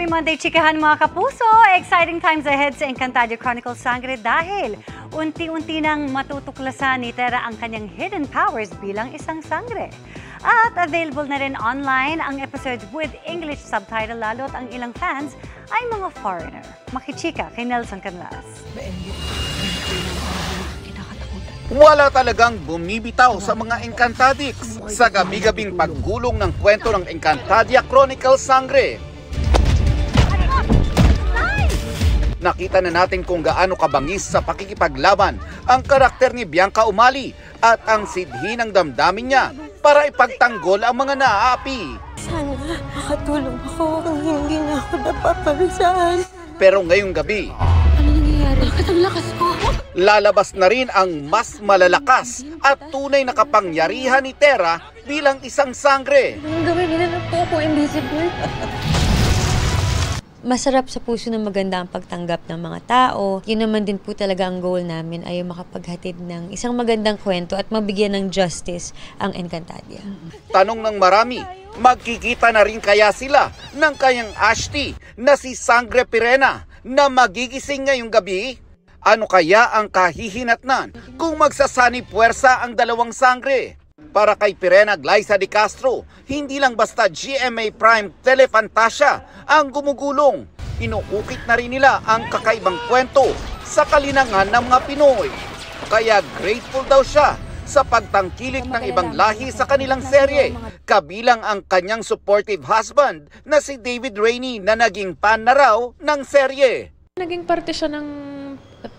Happy Monday, chikahan mga kapuso! Exciting times ahead sa Encantadia Chronicles Sangre dahil unti-unti nang matutuklasan ni Tera ang kanyang hidden powers bilang isang sangre. At available na rin online ang episodes with English subtitle lalo't ang ilang fans ay mga foreigner. Makichika kay Nelson Canlas. Wala talagang bumibitaw sa mga Encantadics sa gabi-gabing paggulong ng kwento ng Encantadia Chronicles Sangre. Nakita na natin kung gaano kabangis sa pakikipaglaban ang karakter ni Bianca Umali at ang sidhi ng damdamin niya para ipagtanggol ang mga naaapi. Sana makatulong ako kung hindi na ako napapalisan. Pero ngayong gabi, ano nangyayari? Bakit ang lakas ko? lalabas na rin ang mas malalakas at tunay na kapangyarihan ni Tera bilang isang sangre. Anong gawin nila na po ako invisible? Masarap sa puso na maganda ang pagtanggap ng mga tao. Yun naman din po talaga ang goal namin ay makapaghatid ng isang magandang kwento at mabigyan ng justice ang Encantadia. Tanong ng marami, magkikita na rin kaya sila ng kanyang Ashti na si Sangre Pirena na magigising ngayong gabi? Ano kaya ang kahihinatnan kung magsasani puwersa ang dalawang sangre? Para kay Pirena Glyza de Castro, hindi lang basta GMA Prime Telefantasia ang gumugulong. Inuukit na rin nila ang kakaibang kwento sa kalinangan ng mga Pinoy. Kaya grateful daw siya sa pagtangkilik ng ibang lahi sa kanilang serye, kabilang ang kanyang supportive husband na si David Rainey na naging fan na raw ng serye. Naging parte siya ng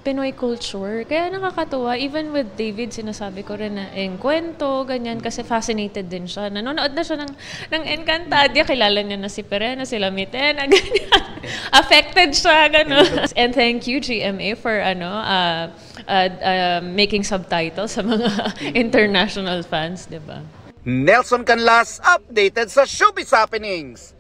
Pinoy culture. Kaya nakakatuwa. Even with David, sinasabi ko rin na kwento, ganyan, kasi fascinated din siya. Nanonood na siya ng Encantadia. Kilala niya na si Pirena, sila Mitena, ganyan. Affected siya, gano'n. And thank you, GMA, for making subtitles sa mga international fans, di ba? Nelson Canlas, updated sa Showbiz Happenings.